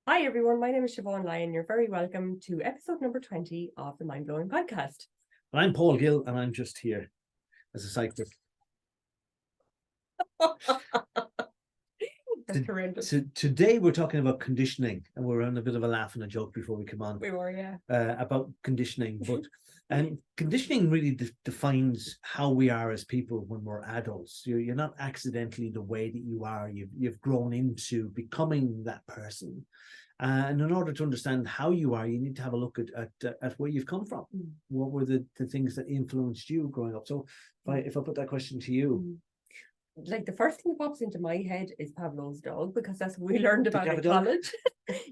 Hi everyone, my name is Siobhan Lyon. You're very welcome to episode number 20 of the Mind Blowing Podcast. I'm Paul Gill, and I'm just here as a sidekick. That's horrendous. So today we're talking about conditioning, and we're on a bit of a laugh and a joke before we come on. We were, yeah. About conditioning, but conditioning really defines how we are as people when we're adults. You're not accidentally the way that you are. You've grown into becoming that person. And in order to understand how you are, you need to have a look at where you've come from. What were the things that influenced you growing up? So if I put that question to you. Like the first thing that pops into my head is Pavlov's dog, because that's what we learned about in college.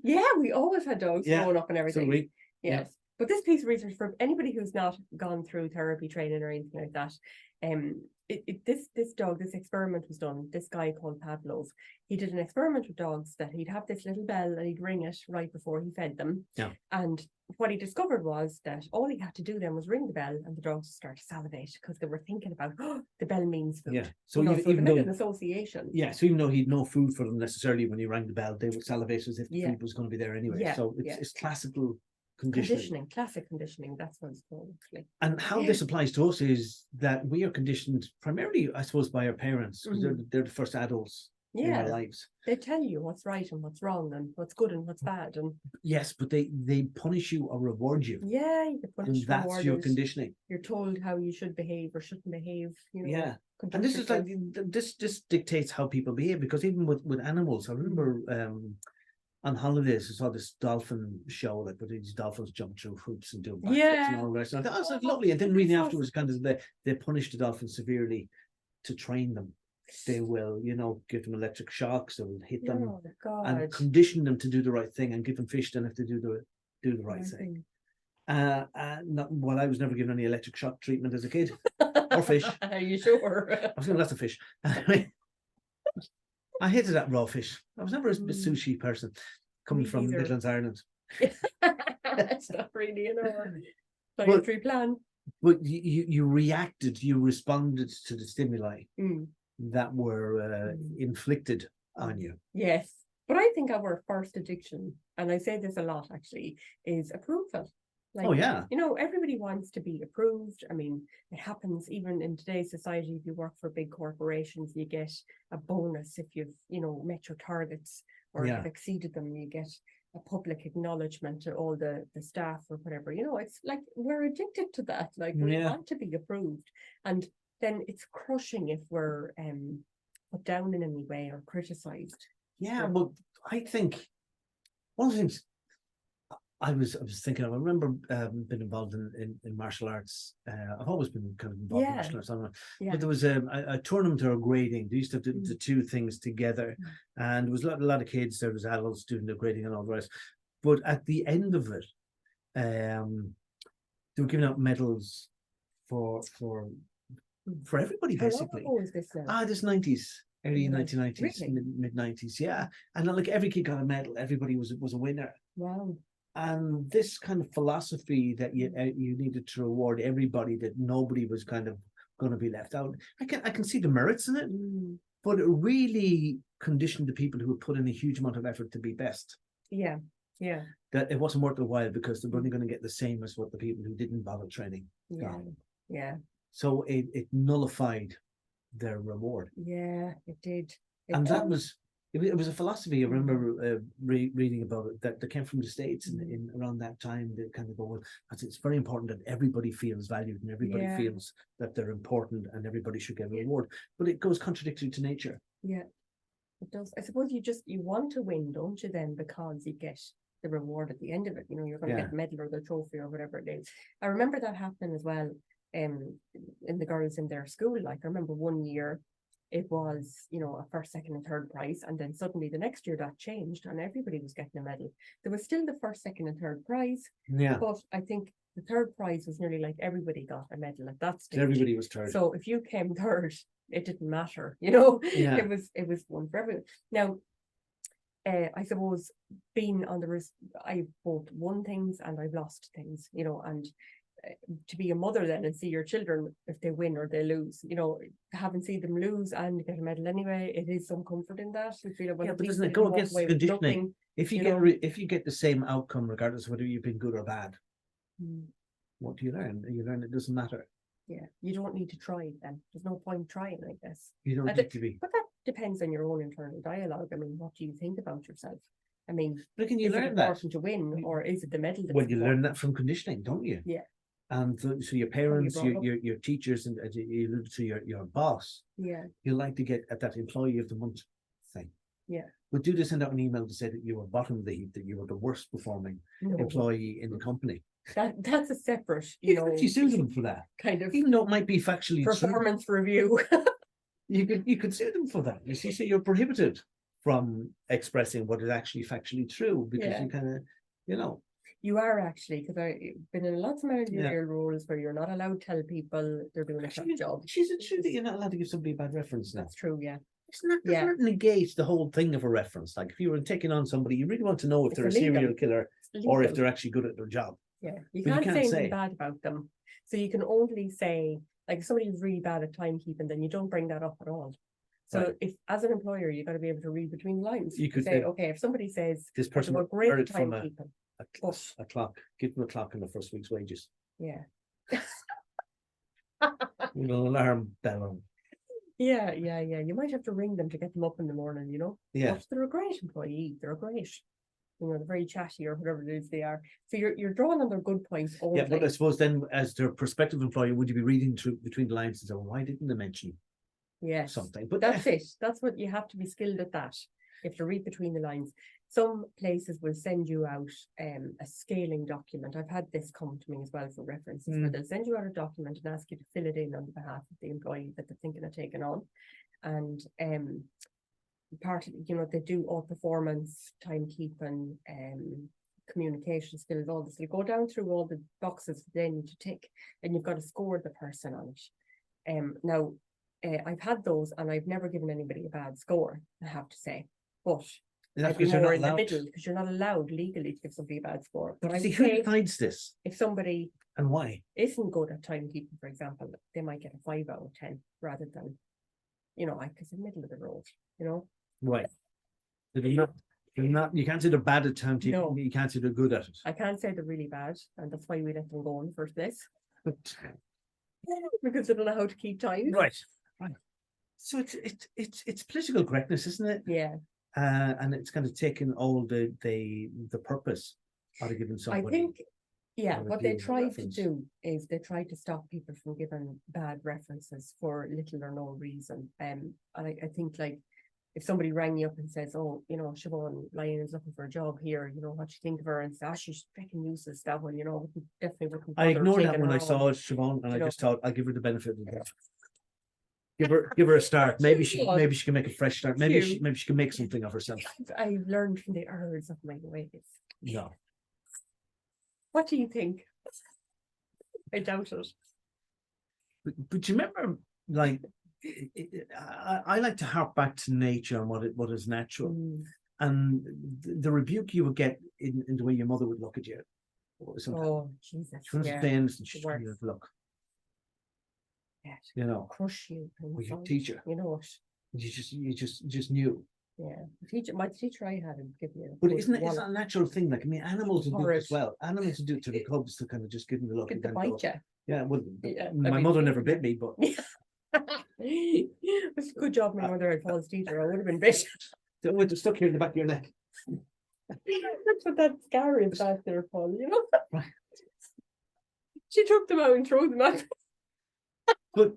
Yeah, we always had dogs growing up and everything. So yes. But this piece of research, for anybody who's not gone through therapy training or anything like that, this experiment was done. This guy called Pavlov, he did an experiment with dogs that he'd have this little bell and he'd ring it right before he fed them. Yeah. And what he discovered was that all he had to do then was ring the bell, and the dogs would start to salivate because they were thinking about, the bell means food. Yeah. So so even though an association. Yeah. So even though he'd no food for them necessarily, when he rang the bell, they would salivate as if the food was going to be there anyway. Yeah. So it's classical conditioning. Classic conditioning. That's what it's called, actually. And how this applies to us is that we are conditioned primarily, I suppose, by our parents, because they're the first adults in our lives. They tell you what's right and what's wrong and what's good and what's bad. And yes, but they punish you or reward you. Yeah, you punish. And that's your conditioning. You're told how you should behave or shouldn't behave. Yeah. And this is like this dictates how people behave, because even with animals, I remember on holidays, I saw this dolphin show, like, but these dolphins jump through hoops and do backflips and all the rest. And I thought, that was lovely. And then reading afterwards, kind of they punish the dolphins severely to train them. They will, give them electric shocks. They will hit them and condition them to do the right thing, and give them fish then if they do the right thing. Well, I was never given any electric shock treatment as a kid, or fish. Are you sure? I was going to, that's a fish. I hated that raw fish. I was never a sushi person, coming from Midlands, Ireland. It's not really in our dietary plan. But you reacted, you responded to the stimuli that were inflicted on you. Yes. But I think our first addiction, and I say this a lot actually, is approval. Everybody wants to be approved. I mean, it happens even in today's society. If you work for big corporations, you get a bonus if you've, met your targets or have exceeded them. You get a public acknowledgement to all the staff or whatever. It's like we're addicted to that. Like we want to be approved. And then it's crushing if we're put down in any way or criticized. Yeah, but I think one of the things I was thinking of, I remember being involved in martial arts. I've always been kind of involved in martial arts. I don't know. But there was a tournament or a grading. They used to have the two things together. And there was a lot of kids, there was adults doing the grading and all the rest. But at the end of it, they were giving out medals for everybody, basically. What was this now? This 90s. Early 1990s, really? Mid 90s, yeah. And like every kid got a medal, everybody was a winner. Wow. And this kind of philosophy that you needed to reward everybody, that nobody was kind of going to be left out. I can see the merits in it, but it really conditioned the people who would put in a huge amount of effort to be best. Yeah. That it wasn't worth the while, because they're only going to get the same as what the people who didn't bother training. Yeah. So it nullified their reward. Yeah, it did. And that was. It was a philosophy. I remember reading about it that came from the States in around that time. They kind of go, well, it's very important that everybody feels valued and everybody feels that they're important and everybody should get a reward. But it goes contradictory to nature. Yeah, it does. I suppose you want to win, don't you? Then because you get the reward at the end of it. You're going to get the medal or the trophy or whatever it is. I remember that happening as well. In the girls in their school. Like I remember one year, it was, a first, second, and third prize. And then suddenly the next year that changed and everybody was getting a medal. There was still the first, second, and third prize. Yeah. But I think the third prize was nearly like everybody got a medal at that stage. Everybody was third. So if you came third, it didn't matter, Yeah. It was one for everyone. Now, I suppose being on I've both won things and I've lost things, and to be a mother then and see your children, if they win or they lose, having seen them lose and get a medal anyway, it is some comfort in that. You feel, but doesn't it go against conditioning? if you get the same outcome regardless of whether you've been good or bad, what do you learn? You learn it doesn't matter. Yeah, you don't need to try then. There's no point trying, I guess. You don't need to be. But that depends on your own internal dialogue. I mean, what do you think about yourself? I mean, but can you is learn it important to win, or is it the medal? Well, you learn that from conditioning, don't you? Yeah. And so your parents, your teachers, and you alluded to your boss. Yeah. You like to get at that employee of the month thing. Yeah. But do they send out an email to say that you were bottom of the heap, that you were the worst performing employee in the company? That's a separate, you sue them for that, kind of, even though it might be factually performance review. you could sue them for that. You see, so you're prohibited from expressing what is actually factually true, because you kind of, You are actually, because I've been in lots of managerial roles where you're not allowed to tell people they're doing a crap job. Is it true that you're not allowed to give somebody a bad reference now? That's true, yeah. Doesn't that negate the whole thing of a reference? Like if you were taking on somebody, you really want to know if they're a serial killer or if they're actually good at their job. Yeah, you can't say anything bad about them. So you can only say, like, if somebody's really bad at timekeeping, then you don't bring that up at all. So if, as an employer, you've got to be able to read between the lines. You could say, okay, if somebody says this person was great at from timekeeping, a clock, give them a clock in the first week's wages. Yeah. With an alarm bell on. Yeah. You might have to ring them to get them up in the morning, Yeah. But they're a great employee. They're great. They're very chatty or whatever it is they are. So you're drawing on their good points only. Yeah, but I suppose then, as their prospective employee, would you be reading between the lines and say, well, why didn't they mention something? But that's it. That's what you have to be skilled at. That you have to read between the lines. Some places will send you out a scaling document. I've had this come to me as well for references, where they'll send you out a document and ask you to fill it in on behalf of the employee that they're thinking of taking on. And part of, they do all performance, timekeeping, communication skills, all this. You go down through all the boxes they need to tick, and you've got to score the person on it. Now, I've had those, and I've never given anybody a bad score, I have to say. But I'd be more in the middle, because you're not allowed legally to give somebody a bad score. But see, who decides this? If somebody and why isn't good at timekeeping, for example, they might get a 5 out of 10 rather than, because in the middle of the road, Right. They're not, you can't say they're bad at timekeeping. No. You can't say they're good at it. I can't say they're really bad, and that's why we let them go in the first place. Because they don't know how to keep time. Right. So it's political correctness, isn't it? Yeah. And it's kind of taken all the purpose out of giving somebody. I think, what they try to do is they try to stop people from giving bad references for little or no reason. And I think, like, if somebody rang you up and says, oh, Siobhan Lyon is looking for a job here, what you think of her, and say, she's freaking useless, that one, definitely wouldn't. I ignored that when I saw it, Siobhan, and I just thought I'll give her the benefit of the doubt. Give her a start. Maybe she can make a fresh start. Maybe she can make something of herself. I've learned from the errors of my ways. No. What do you think? I doubt it. But you remember, like, I like to harp back to nature and what is natural, and the rebuke you would get in the way your mother would look at you. Sometimes. Oh, Jesus! She wouldn't say anything. She would look. Crush you. With your teacher. What? You just knew. Yeah, my teacher I had him give me. But isn't it? It's not a natural thing. Like, I mean, animals do it as well. Animals do it to the cubs to kind of just give them the look. Get the bite you. Yeah, well, my mother never bit me, but. It's a good job my mother had Paul's teacher. I would have been bit. It would have stuck here in the back of your neck. That's what that scar is back there, Paul. Right. She took them out and threw them out. But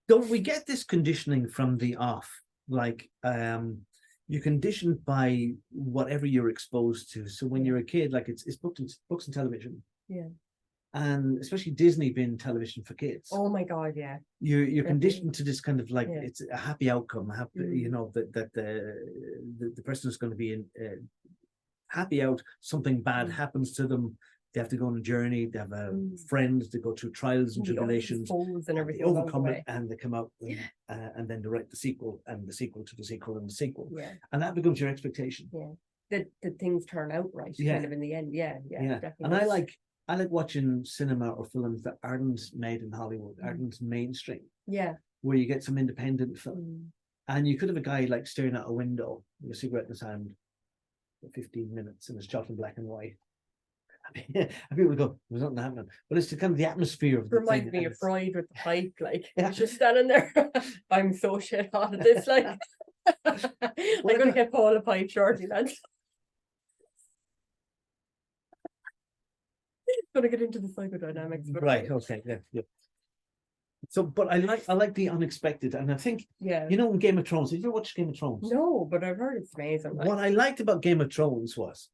don't we get this conditioning from the off? Like, you're conditioned by whatever you're exposed to. So when you're a kid, like it's books and television. Yeah. And especially Disney being television for kids. Oh my God, yeah. You're conditioned to this kind of like it's a happy outcome, that the person is going to be in happy out. Something bad happens to them. They have to go on a journey. They have friends. They go through trials and tribulations, and everything. They overcome it, and they come out, and then they write the sequel, and the sequel to the sequel, and the sequel. Yeah. And that becomes your expectation. Yeah. That things turn out right, kind of in the end. Yeah. Definitely. And I like watching cinema or films that aren't made in Hollywood, aren't mainstream. Yeah. Where you get some independent film. And you could have a guy like staring out a window with a cigarette in his hand, 15 minutes and it's shot in black and white. And people go, there's nothing happening. But it's the kind of the atmosphere of the Reminds thing. me of Freud with the pipe, like Yeah. just standing there. I'm so shit out of this, like I'm gonna get Paul a pipe shortly, lads. Gonna get into the psychodynamics. Right, okay, yeah. So, but I like the unexpected, and I think, you know, in Game of Thrones, did you ever watch Game of Thrones? No, but I've heard it's amazing. What I liked about Game of Thrones was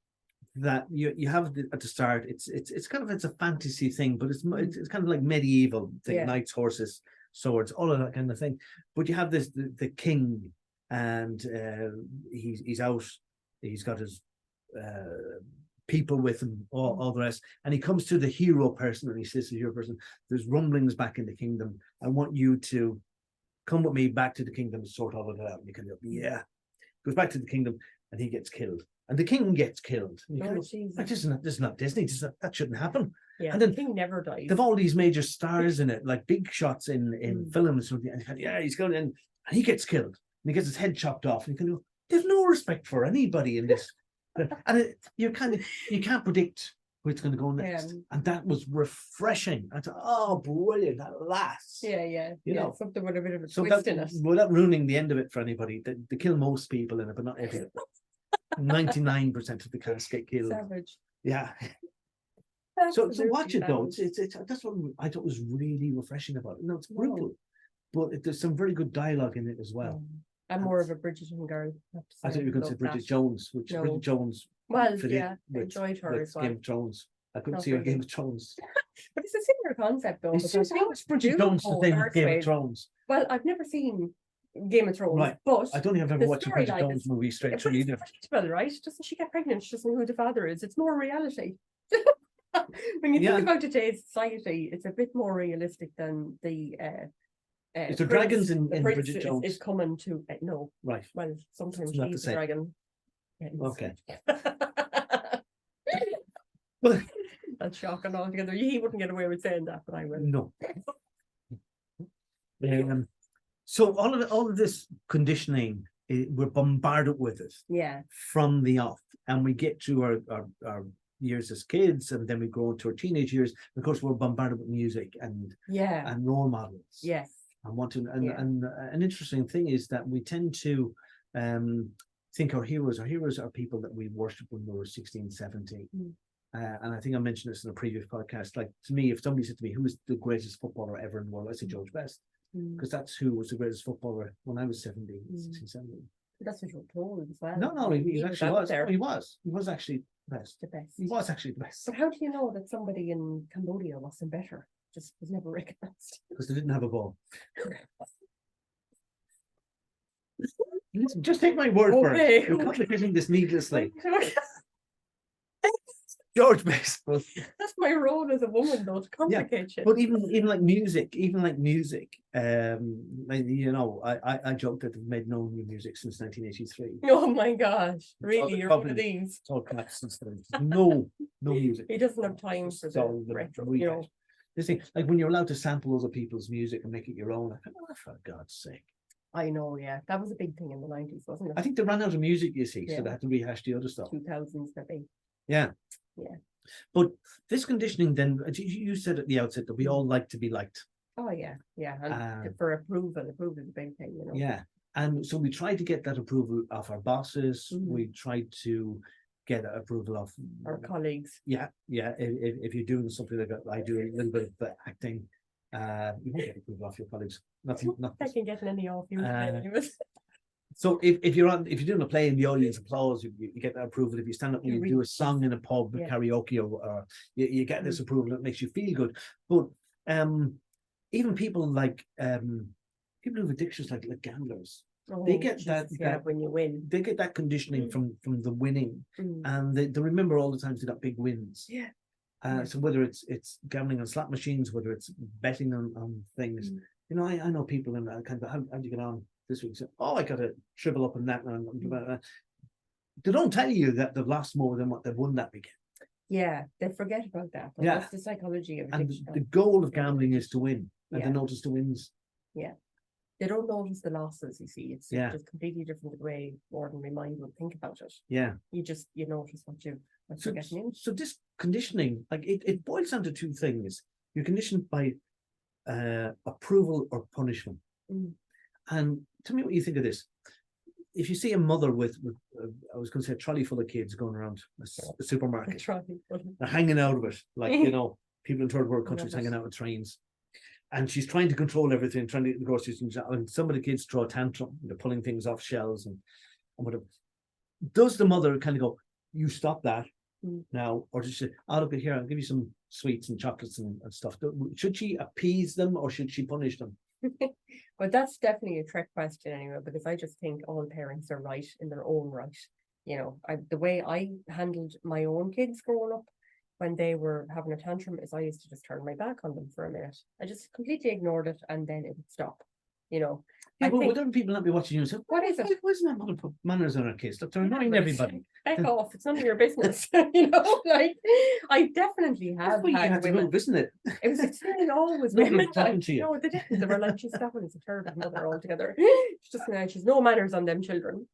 that you have at the start, it's a fantasy thing, but it's kind of like medieval thing, knights, horses, swords, all of that kind of thing. But you have the king, and he's out, he's got his people with him, all the rest, and he comes to the hero person and he says to the hero person, there's rumblings back in the kingdom, I want you to come with me back to the kingdom to sort all of it out. And you can go, yeah, goes back to the kingdom and he gets killed, and the king gets killed. This is not Disney, that shouldn't happen. And then the king never dies. They've all these major stars in it, like big shots in films, and he's going in and he gets killed and he gets his head chopped off, and you can go, there's no respect for anybody in this. And you can't predict where it's going to go next, and that was refreshing. I thought, oh, brilliant, at last. You know, something with a bit of a twist that, in it. Without ruining the end of it for anybody, they kill most people in it, but not everyone. 99% of the cast get killed. Savage. Yeah. So watch it though. It's that's what I thought was really refreshing about it. No, it's brutal, but there's some very good dialogue in it as well. I'm more of a Bridgerton girl. I thought you were going to say Bridget Jones, which Bridget Jones. Well, I enjoyed her as well. Game of Thrones. I couldn't see her Game of Thrones. But it's a similar concept though. It's Bridget Jones the thing with Game of Thrones. Well, I've never seen Game of Thrones, right? But I don't think I've ever watched a Bridget Jones movie straight through either. Well, right? Doesn't she get pregnant? She doesn't know who the father is. It's more reality. When you think about today's society, it's a bit more realistic than the. Is there dragons in Bridget Jones? Is coming to no. Right. Well, sometimes she's a dragon. Okay. Well, that's shocking altogether. He wouldn't get away with saying that, but I will. No. So all of this conditioning, we're bombarded with it. Yeah. From the off, and we get through our years as kids, and then we grow into our teenage years. Of course, we're bombarded with music and role models. Yes. And an interesting thing is that we tend to think our heroes are people that we worshipped when we were 16, 17. And I think I mentioned this in a previous podcast. Like, to me, if somebody said to me, who is the greatest footballer ever in the world, I say George Best, because that's who was the greatest footballer when I was 17, 16, 17. That's what you're told as well. No, he actually was. There. He was actually the best. The best. He was actually the best. But how do you know that somebody in Cambodia wasn't better? Just was never recognized. Because they didn't have a ball. Just take my word for it. You're complicating this needlessly. George Best. That's my role as a woman, though, to complicate shit. But even like music, like, you know, I joked that they've made no new music since 1983. Oh my gosh, really? You're one of these. It's all collapsed since then. No music. He doesn't have time for the retro, you know. This thing, like when you're allowed to sample other people's music and make it your own, I think, oh, for God's sake. I know, yeah. That was a big thing in the 90s, wasn't it? I think they ran out of music, you see, so they had to rehash the other stuff. 2000s, maybe. Yeah. Yeah. But this conditioning, then, you said at the outset that we all like to be liked. Oh, yeah. Yeah. And for approval is a big thing, you know. Yeah. And so we try to get that approval of our bosses. We try to get approval of our colleagues. Yeah. If you're doing something like I do a little bit of acting, you won't get approval of your colleagues. Nothing. I can get any off you. So if you're doing a play and the audience applause, you get that approval. If you stand up and you do a song in a pub, karaoke, or you get this approval, it makes you feel good. But even people like people who have addictions, like gamblers, they get that when you win. They get that conditioning from the winning, and they remember all the times they got big wins. Yeah. So whether it's gambling on slot machines, whether it's betting on things, you know, I know people in that kind of, how do you get on this week? So, I got to shrivel up in that. They don't tell you that they've lost more than what they've won that weekend. Yeah, they forget about that. But that's the psychology of addiction. And the goal of gambling is to win, and the notice to wins. Yeah. They don't notice the losses, you see. It's just completely different the way ordinary mind would think about it. Yeah. You notice what you're getting in. So this conditioning, like it boils down to two things. You're conditioned by approval or punishment. And tell me what you think of this. If you see a mother with I was going to say a trolley full of kids going around a supermarket, they're hanging out of it, like, people in third world countries hanging out with trains. And she's trying to control everything, trying to get the groceries, and some of the kids throw a tantrum. They're pulling things off shelves and whatever. Does the mother kind of go, "You stop that now," or does she say, "Oh, look here, I'll give you some sweets and chocolates and stuff"? Should she appease them or should she punish them? Well, that's definitely a trick question anyway, because I just think all parents are right in their own right. The way I handled my own kids growing up, when they were having a tantrum, is I used to just turn my back on them for a minute. I just completely ignored it, and then it would stop. Yeah, but would other people not be watching you and say, "What is it? Why isn't that mother put manners on our kids? Look, they're annoying everybody." Back off! It's none of your business. Like I definitely have. That's had women, move, isn't it? It was always women. No, they didn't. They were like, "She's that one is a terrible mother altogether. She's no manners on them children."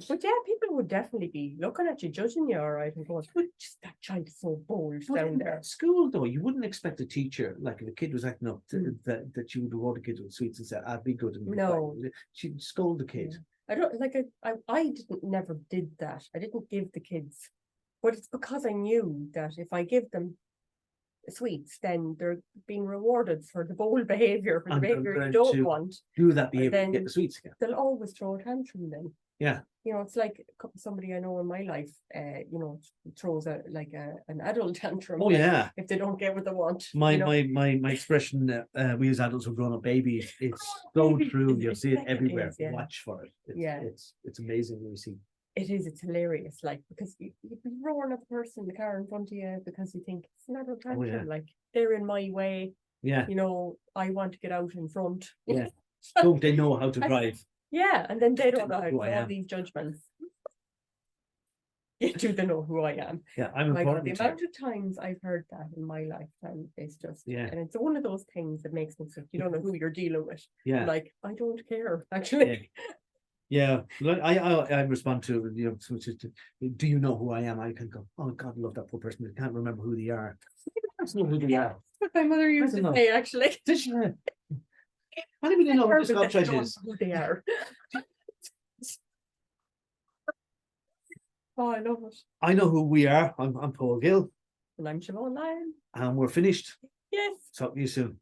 But yeah, people would definitely be looking at you, judging you, all right, and going, "Just that child is so bold down there." At school, though, you wouldn't expect a teacher, like if a kid was acting up, that she would reward the kids with sweets and say, "I'd be good." And no, she'd scold the kid. I don't like. I never did that. I didn't give the kids, but it's because I knew that if I give them sweets, then they're being rewarded for the bold behavior, for the behavior you don't want. Do that behavior, get the sweets again. They'll always throw a tantrum then. Yeah. It's like somebody I know in my life, throws an adult tantrum. Oh yeah. If they don't get what they want. My expression, we as adults who grown up babies, it's so true. You'll see it everywhere. Watch for it. It's amazing when you see. It is. It's hilarious. Like, because you'd be roaring at the person in the car in front of you because you think it's an adult tantrum. Oh, yeah. Like they're in my way. Yeah. I want to get out in front. Yeah. Don't they know how to drive? Yeah, and then they don't know how to do all these judgments. Do they know who I am? Yeah, I'm important. The amount of times I've heard that in my lifetime is just, and it's one of those things that makes me think you don't know who you're dealing with. Yeah, like I don't care actually. Yeah, I respond to do you know who I am? I can go, oh God, love that poor person. I can't remember who they are. I don't know who they are. That's what my mother used to say actually. I don't even know what the Scottish is. Who they are. Oh, I love it. I know who we are. I'm Paul Gill. And I'm Siobhan Lyon. And we're finished. Yes. Talk to you soon.